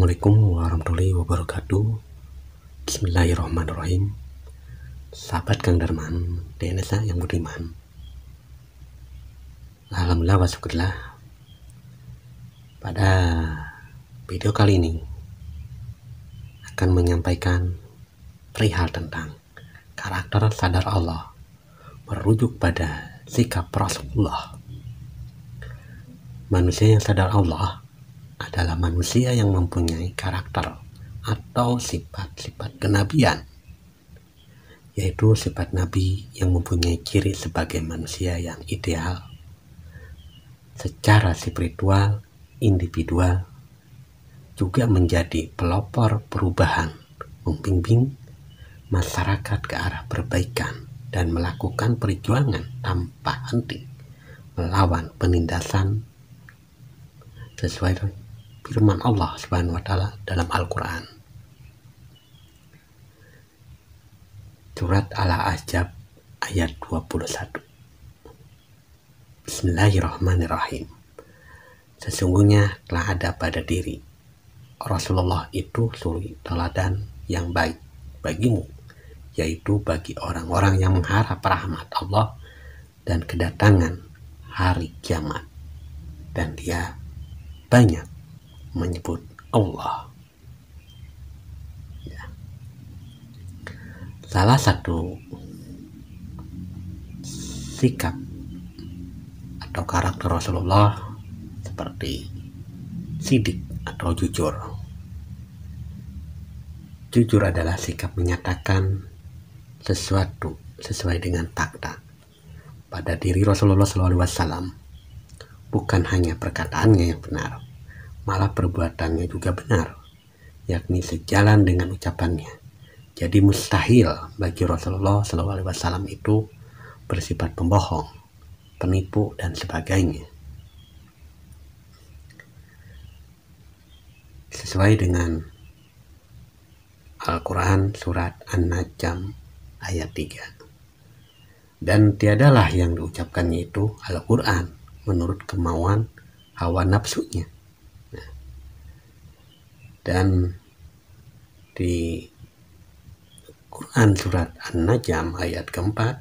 Assalamualaikum warahmatullahi wabarakatuh. Bismillahirrahmanirrahim. Sahabat Kang Darman, DNSA yang budiman. Alhamdulillah wa syukurlah. Pada video kali ini akan menyampaikan perihal tentang karakter sadar Allah merujuk pada sikap Rasulullah. Manusia yang sadar Allah adalah manusia yang mempunyai karakter atau sifat-sifat kenabian, yaitu sifat nabi yang mempunyai ciri sebagai manusia yang ideal secara spiritual, individual, juga menjadi pelopor perubahan, membimbing masyarakat ke arah perbaikan dan melakukan perjuangan tanpa henti melawan penindasan sesuai firman Allah Subhanahu wa taala dalam Al-Qur'an. Surat Al-Ahzab ayat 21. Bismillahirrahmanirrahim. Sesungguhnya telah ada pada diri Rasulullah itu suri teladan yang baik bagimu, yaitu bagi orang-orang yang mengharap rahmat Allah dan kedatangan hari kiamat, dan dia banyak menyebut Allah. Ya. Salah satu sikap atau karakter Rasulullah seperti sidik atau jujur. Jujur adalah sikap menyatakan sesuatu sesuai dengan fakta pada diri Rasulullah SAW. Bukan hanya perkataannya yang benar, malah perbuatannya juga benar, yakni sejalan dengan ucapannya. Jadi mustahil bagi Rasulullah SAW itu bersifat pembohong, penipu, dan sebagainya. Sesuai dengan Al-Quran surat An-Najm ayat 3. Dan tiadalah yang diucapkannya itu Al-Quran menurut kemauan hawa nafsunya. Dan di Quran surat An-Najm ayat keempat,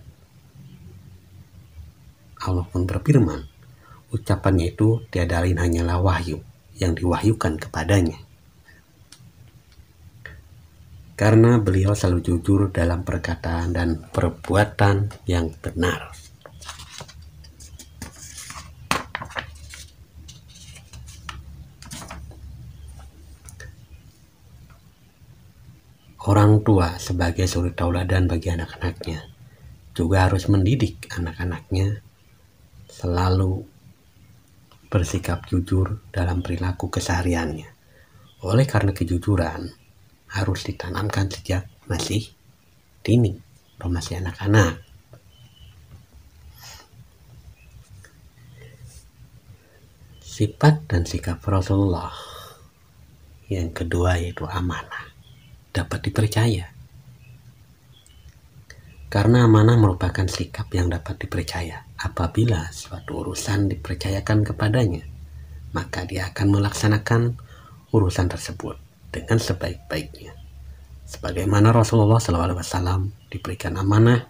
Allah pun berfirman, ucapannya itu tiada lain hanyalah wahyu yang diwahyukan kepadanya. Karena beliau selalu jujur dalam perkataan dan perbuatan yang benar. Orang tua sebagai suri tauladan bagi anak-anaknya juga harus mendidik anak-anaknya selalu bersikap jujur dalam perilaku kesehariannya. Oleh karena kejujuran harus ditanamkan sejak masih dini atau masih anak-anak. Sifat dan sikap Rasulullah yang kedua yaitu amanah, dapat dipercaya. Karena amanah merupakan sikap yang dapat dipercaya. Apabila suatu urusan dipercayakan kepadanya, maka dia akan melaksanakan urusan tersebut dengan sebaik-baiknya. Sebagaimana Rasulullah SAW diberikan amanah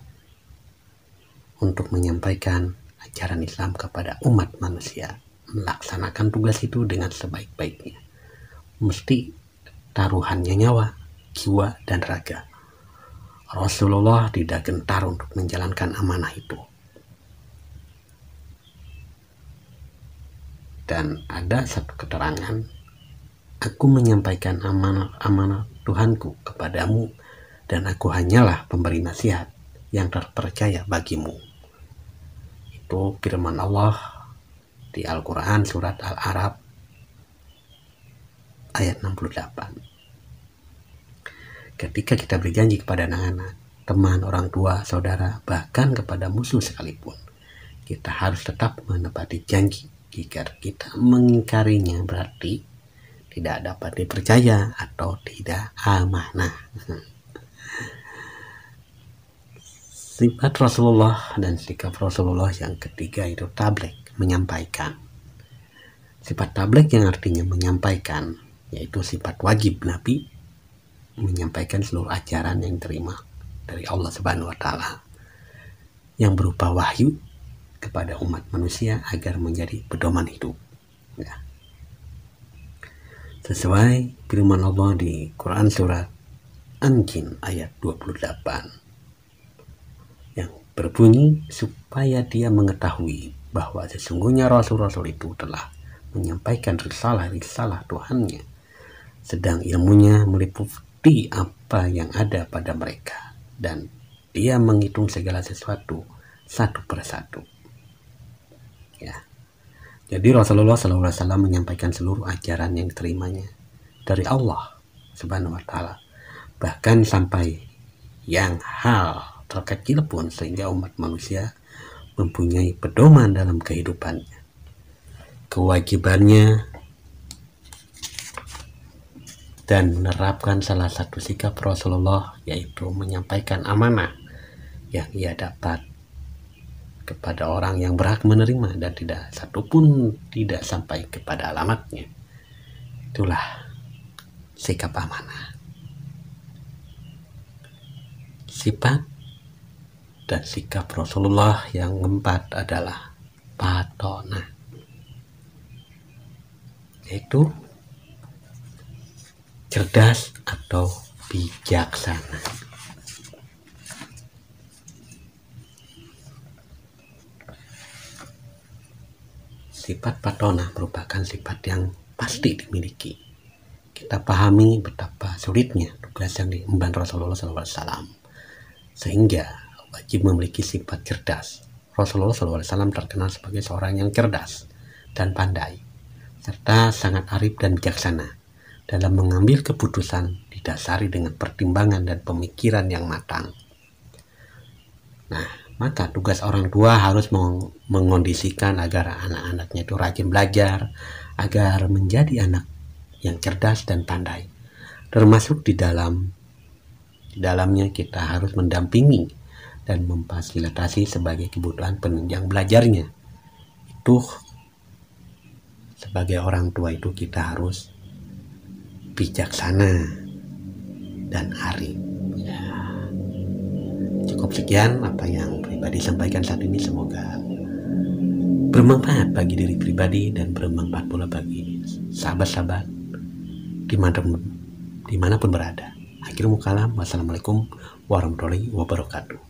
untuk menyampaikan ajaran Islam kepada umat manusia, melaksanakan tugas itu dengan sebaik-baiknya. Mesti taruhannya nyawa, jiwa, dan raga. Rasulullah tidak gentar untuk menjalankan amanah itu. Dan ada satu keterangan, aku menyampaikan amanah Tuhanku kepadamu, dan aku hanyalah pemberi nasihat yang terpercaya bagimu. Itu firman Allah di Al-Quran surat Al-A'raf ayat 68. Ketika kita berjanji kepada anak-anak, teman, orang tua, saudara, bahkan kepada musuh sekalipun, kita harus tetap menepati janji. Jika kita mengingkarinya berarti tidak dapat dipercaya atau tidak amanah. Sifat Rasulullah dan sikap Rasulullah yang ketiga itu tabligh, menyampaikan. Sifat tabligh yang artinya menyampaikan yaitu sifat wajib Nabi menyampaikan seluruh ajaran yang diterima dari Allah Subhanahu wa Ta'ala yang berupa wahyu kepada umat manusia agar menjadi pedoman hidup. Ya. Sesuai firman Allah di Quran surat An-Jin ayat 28 yang berbunyi, supaya dia mengetahui bahwa sesungguhnya Rasul-Rasul itu telah menyampaikan risalah-risalah Tuhannya, sedang ilmunya meliputi apa yang ada pada mereka, dan dia menghitung segala sesuatu satu persatu. Ya. Jadi Rasulullah SAW menyampaikan seluruh ajaran yang diterimanya dari Allah Subhanahu wa Ta'ala, bahkan sampai yang hal terkecil pun, sehingga umat manusia mempunyai pedoman dalam kehidupannya. Kewajibannya dan menerapkan salah satu sikap Rasulullah, yaitu menyampaikan amanah yang ia dapat kepada orang yang berhak menerima dan tidak satupun tidak sampai kepada alamatnya. Itulah sikap amanah. Sifat dan sikap Rasulullah yang keempat adalah patona, yaitu cerdas atau bijaksana. Sifat patona merupakan sifat yang pasti dimiliki. Kita pahami betapa sulitnya tugas yang diemban Rasulullah SAW, sehingga wajib memiliki sifat cerdas. Rasulullah SAW terkenal sebagai seorang yang cerdas dan pandai, serta sangat arif dan bijaksana dalam mengambil keputusan didasari dengan pertimbangan dan pemikiran yang matang. Nah, maka tugas orang tua harus mengondisikan agar anak-anaknya itu rajin belajar, agar menjadi anak yang cerdas dan pandai. Termasuk di dalamnya kita harus mendampingi dan memfasilitasi sebagai kebutuhan penunjang belajarnya. Itu sebagai orang tua itu kita harus bijaksana dan arif. Ya. Cukup sekian apa yang pribadi sampaikan saat ini, semoga bermanfaat bagi diri pribadi dan bermanfaat pula bagi sahabat-sahabat dimanapun berada. Akhirul kalam, wassalamualaikum warahmatullahi wabarakatuh.